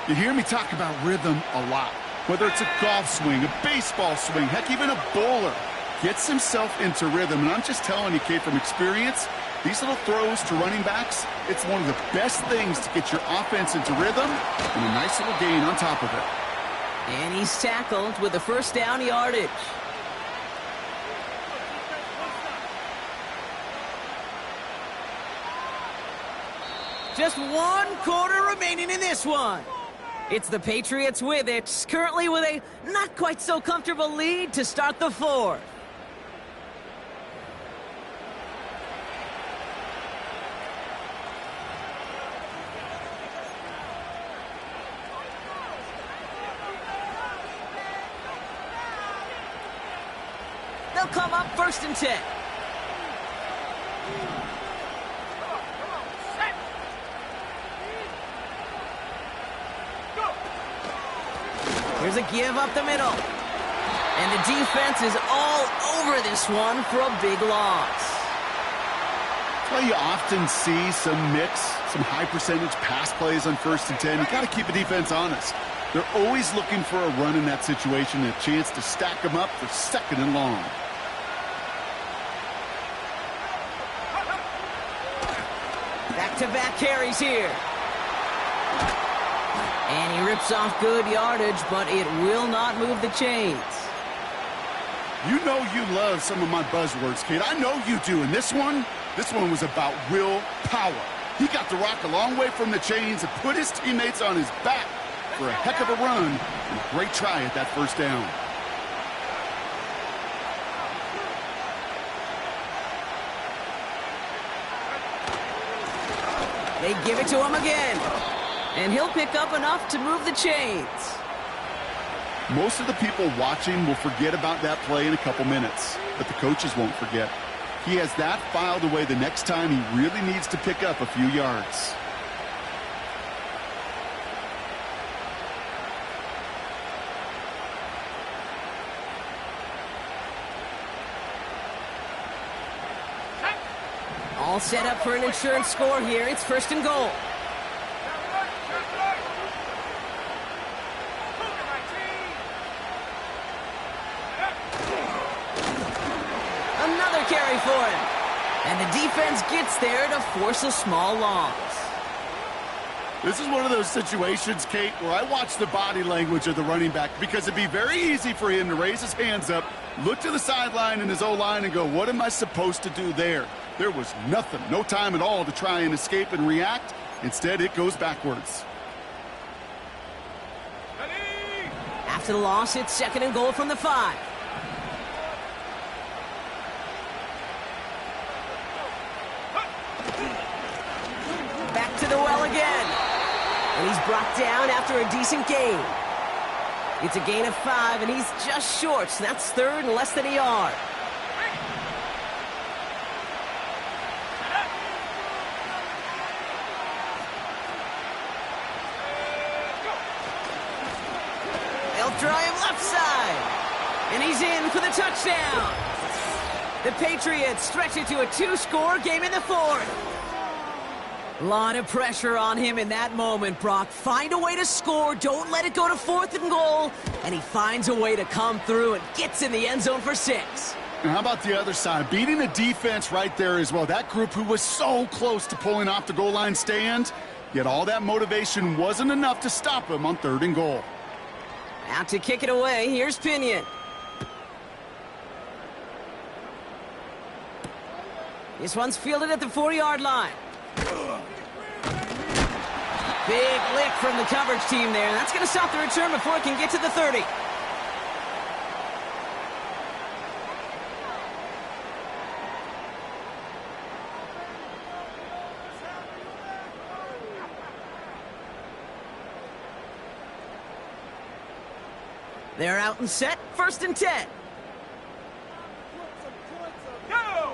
You hear me talk about rhythm a lot. Whether it's a golf swing, a baseball swing, heck, even a bowler gets himself into rhythm. And I'm just telling you, Kate, from experience, these little throws to running backs, it's one of the best things to get your offense into rhythm and a nice little gain on top of it. And he's tackled with the first down yardage. Just 1 quarter remaining in this one. It's the Patriots with it, currently with a not quite so comfortable lead to start the 4th. They'll come up 1st and 10. Here's a give up the middle. And the defense is all over this one for a big loss. Well, you often see some mix, some high percentage pass plays on 1st and 10. You got to keep the defense honest. They're always looking for a run in that situation and a chance to stack them up for 2nd and long. Back-to-back carries here. And he rips off good yardage, but it will not move the chains. You know you love some of my buzzwords, kid. I know you do. And this one was about will power. He got the rock a long way from the chains and put his teammates on his back for a heck of a run and a great try at that first down. They give it to him again. And he'll pick up enough to move the chains. Most of the people watching will forget about that play in a couple minutes, but the coaches won't forget. He has that filed away the next time he really needs to pick up a few yards. All set up for an insurance score here. It's 1st and goal. Another carry for him. And the defense gets there to force a small loss. This is one of those situations, Kate, where I watch the body language of the running back because it'd be very easy for him to raise his hands up, look to the sideline in his O-line and go, what am I supposed to do there? There was nothing, no time at all to try and escape and react. Instead, it goes backwards. After the loss, it's 2nd and goal from the 5. Back to the well again. And he's brought down after a decent gain. It's a gain of 5, and he's just short, so that's 3rd and less than a yard. They'll try him left side. And he's in for the touchdown. The Patriots stretch it to a 2-score game in the 4th. A lot of pressure on him in that moment, Brock. Find a way to score. Don't let it go to 4th and goal. And he finds a way to come through and gets in the end zone for 6. And how about the other side? Beating the defense right there as well. That group who was so close to pulling off the goal line stand, yet all that motivation wasn't enough to stop him on 3rd and goal. Out to kick it away. Here's Pinion. This one's fielded at the 4-yard line. Big lick from the coverage team there. That's going to stop the return before it can get to the 30. They're out and set. 1st and 10. Go!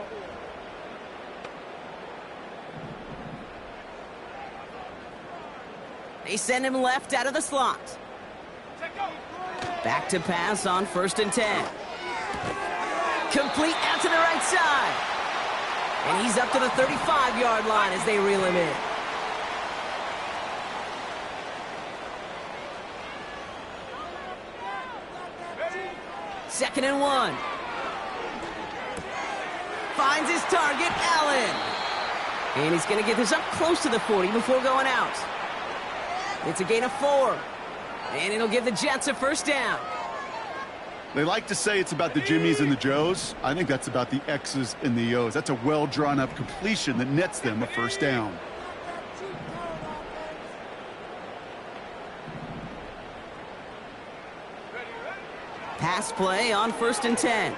They send him left out of the slot. Check go! Back to pass on 1st and 10. Complete out to the right side. And he's up to the 35-yard line as they reel him in. Ready? 2nd and 1. Finds his target, Allen. And he's going to get this up close to the 40 before going out. It's a gain of 4. And it'll give the Jets a 1st down. They like to say it's about the Jimmies and the Joes. I think that's about the X's and the O's. That's a well-drawn-up completion that nets them a 1st down. Ready, ready? Pass play on 1st and 10.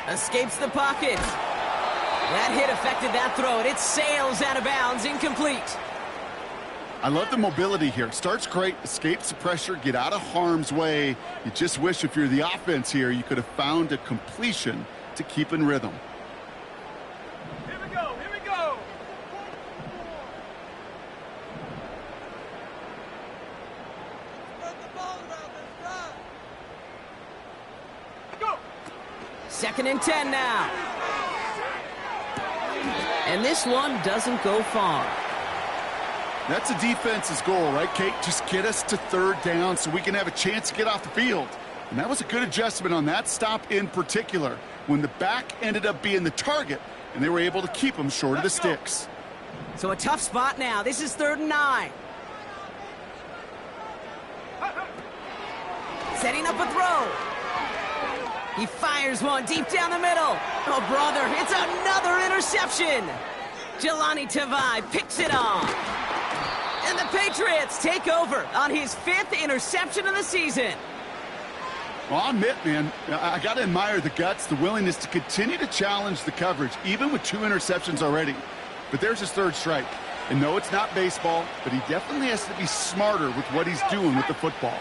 Escapes the pocket. That hit affected that throw, and it sails out of bounds, incomplete. I love the mobility here. Starts great, escapes the pressure, get out of harm's way. You just wish if you're the offense here, you could have found a completion to keep in rhythm. Here we go, here we go! Spread the ball around, let's go! 2nd and 10 now. And this one doesn't go far. That's a defense's goal, right, Kate? Just get us to 3rd down so we can have a chance to get off the field. And that was a good adjustment on that stop in particular, when the back ended up being the target, and they were able to keep him short of the sticks. So a tough spot now. This is 3rd and 9. Setting up a throw. He fires one deep down the middle. Oh, brother, it's another interception. Jelani Tavai picks it off. And the Patriots take over on his 5th interception of the season. Well, I'll admit, man, I got to admire the guts, the willingness to continue to challenge the coverage, even with 2 interceptions already. But there's his 3rd strike. And no, it's not baseball, but he definitely has to be smarter with what he's doing with the football.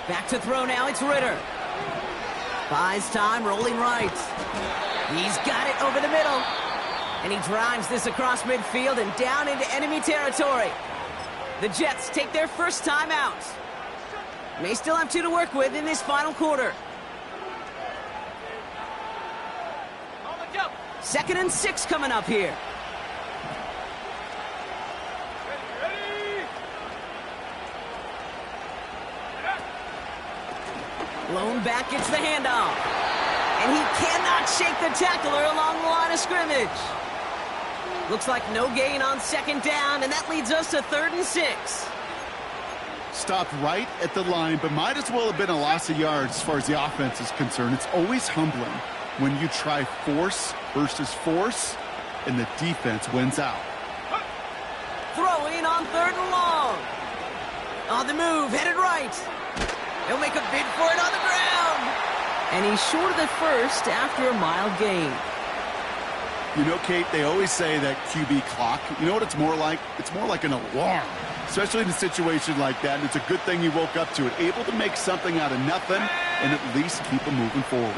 Back to throw now, it's Ritter. Buys time, rolling right. He's got it over the middle. And he drives this across midfield and down into enemy territory. The Jets take their 1st time out. May still have 2 to work with in this final quarter. On the jump! 2nd and 6 coming up here. Ready, Lone back gets the handoff. And he cannot shake the tackler along the line of scrimmage. Looks like no gain on 2nd down, and that leads us to 3rd and 6. Stopped right at the line, but might as well have been a loss of yards as far as the offense is concerned. It's always humbling when you try force versus force, and the defense wins out. Throwing on 3rd and long. On the move, headed right. He'll make a bid for it on the ground. And he's short of the 1st after a mild gain. You know, Kate, they always say that QB clock, you know what it's more like? It's more like an alarm, especially in a situation like that. And it's a good thing you woke up to it, able to make something out of nothing and at least keep them moving forward.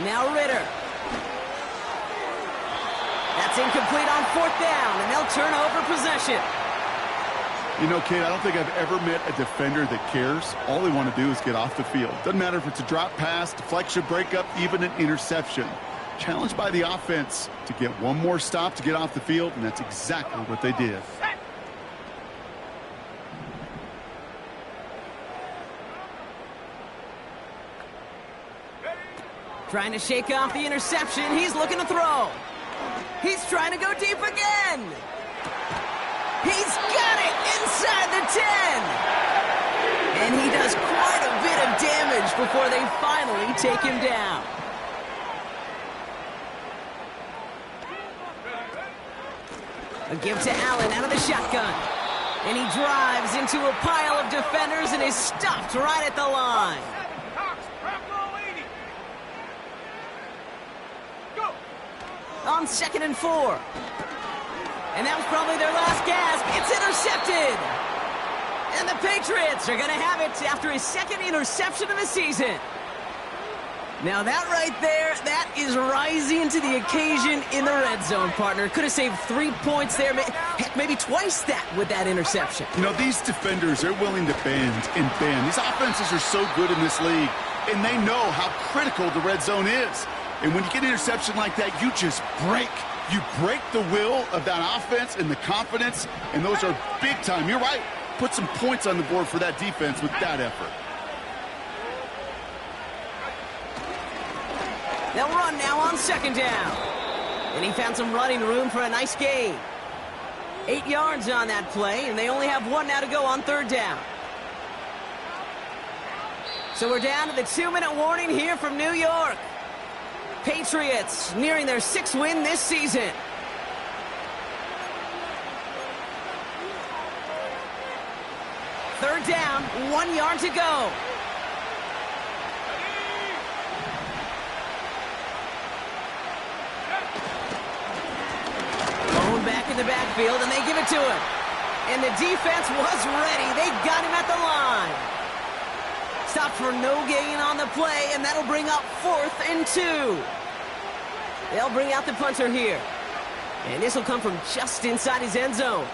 Now Ritter. That's incomplete on 4th down, and they'll turn over possession. You know, Kate, I don't think I've ever met a defender that cares. All they want to do is get off the field. Doesn't matter if it's a drop pass, deflection, breakup, even an interception. Challenged by the offense to get one more stop to get off the field, and that's exactly what they did. Trying to shake off the interception. He's looking to throw. He's trying to go deep again. He's got it inside the 10. And he does quite a bit of damage yardage before they finally take him down. A give to Allen out of the shotgun. And he drives into a pile of defenders and is stopped right at the line. On 2nd and 4. And that was probably their last gasp. It's intercepted. And the Patriots are going to have it after his 2nd interception of the season. Now that right there, that is rising to the occasion in the red zone, partner. Could have saved 3 points there, heck, maybe twice that with that interception. You know, these defenders, they're willing to bend and bend. These offenses are so good in this league, and they know how critical the red zone is. And when you get an interception like that, you just break. You break the will of that offense and the confidence, and those are big time. You're right. Put some points on the board for that defense with that effort. They'll run now on 2nd down. And he found some running room for a nice gain. 8 yards on that play, and they only have 1 now to go on 3rd down. So we're down to the 2-minute warning here from New York. Patriots nearing their 6th win this season. Third down, 1 yard to go. Thrown back in the backfield, and they give it to him. And the defense was ready. They got him at the line. Stopped for no gain on the play, and that'll bring up 4th and 2. They'll bring out the punter here. And this will come from just inside his end zone.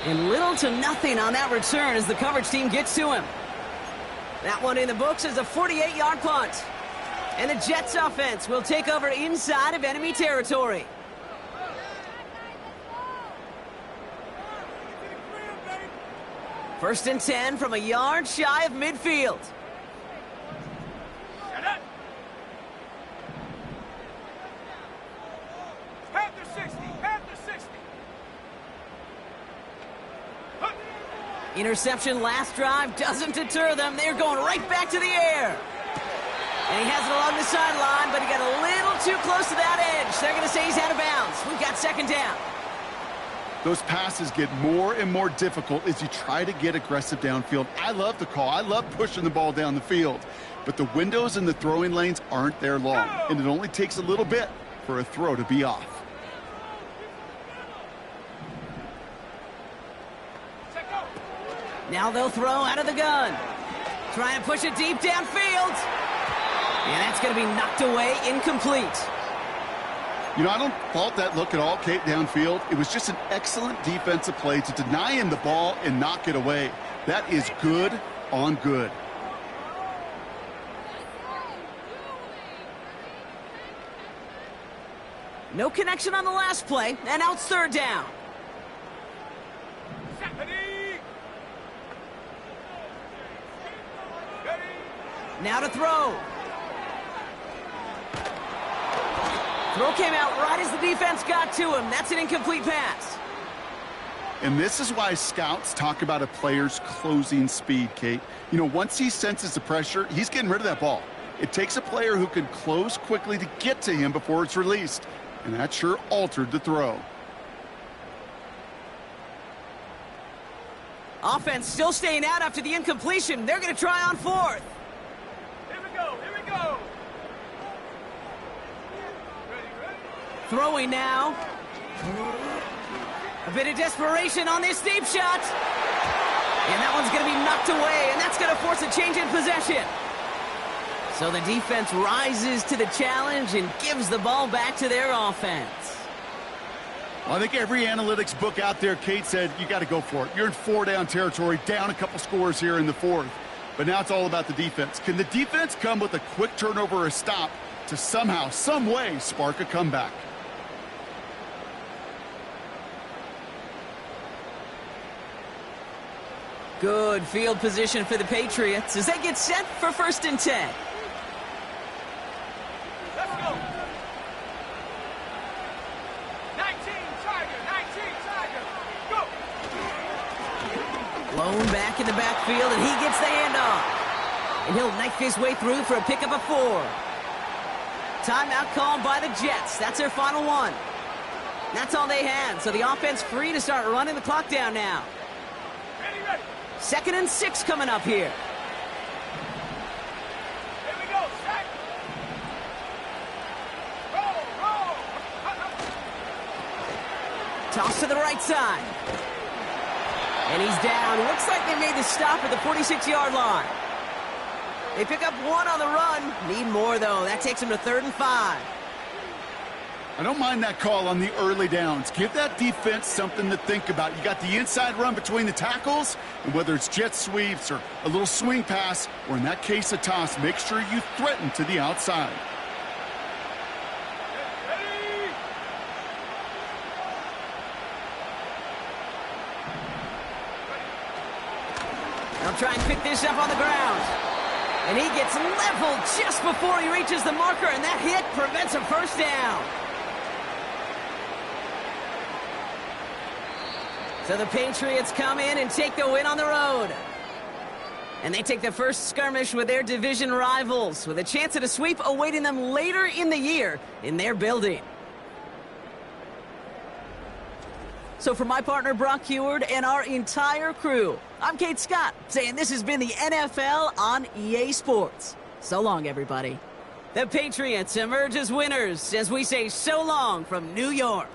And little to nothing on that return as the coverage team gets to him. That one in the books is a 48-yard punt. And the Jets offense will take over inside of enemy territory. First and 10 from a yard shy of midfield. Panther 60, Panther 60. Interception last drive doesn't deter them. They're going right back to the air. And he has it along the sideline, but he got a little too close to that edge. They're going to say he's out of bounds. We've got 2nd down. Those passes get more and more difficult as you try to get aggressive downfield. I love the call. I love pushing the ball down the field. But the windows in the throwing lanes aren't there long, and it only takes a little bit for a throw to be off. Now they'll throw out of the gun. Trying to push it deep downfield. And that's going to be knocked away, incomplete. You know, I don't fault that look at all, Kate, downfield. It was just an excellent defensive play to deny him the ball and knock it away. That is good on good. No connection on the last play, and now it's 3rd down. Now to throw. Throw came out right as the defense got to him. That's an incomplete pass. And this is why scouts talk about a player's closing speed, Kate. You know, once he senses the pressure, he's getting rid of that ball. It takes a player who can close quickly to get to him before it's released. And that sure altered the throw. Offense still staying out after the incompletion. They're going to try on 4th. Here we go, here we go. Throwing now. A bit of desperation on this deep shot. And that one's going to be knocked away, and that's going to force a change in possession. So the defense rises to the challenge and gives the ball back to their offense. Well, I think every analytics book out there, Kate, said you got to go for it. You're in 4-down territory, down a couple scores here in the 4th. But now it's all about the defense. Can the defense come with a quick turnover or a stop to somehow, some way, spark a comeback? Good field position for the Patriots as they get set for 1st and 10. Blown back in the backfield, and he gets the handoff. And he'll knife his way through for a pickup of 4. Timeout called by the Jets. That's their final one. That's all they had, so the offense free to start running the clock down now. Ready. 2nd and 6 coming up here. Here we go, sack. Roll. Toss to the right side. And he's down. Looks like they made the stop at the 46-yard line. They pick up 1 on the run. Need more, though. That takes them to 3rd and 5. I don't mind that call on the early downs. Give that defense something to think about. You got the inside run between the tackles, and whether it's jet sweeps or a little swing pass, or in that case a toss, make sure you threaten to the outside. Ready. They'll try and pick this up on the ground. And he gets leveled just before he reaches the marker, and that hit prevents a first down. So the Patriots come in and take the win on the road. And they take the first skirmish with their division rivals, with a chance at a sweep awaiting them later in the year in their building. So for my partner Brock Heward and our entire crew, I'm Kate Scott, saying this has been the NFL on EA Sports. So long, everybody. The Patriots emerge as winners as we say so long from New York.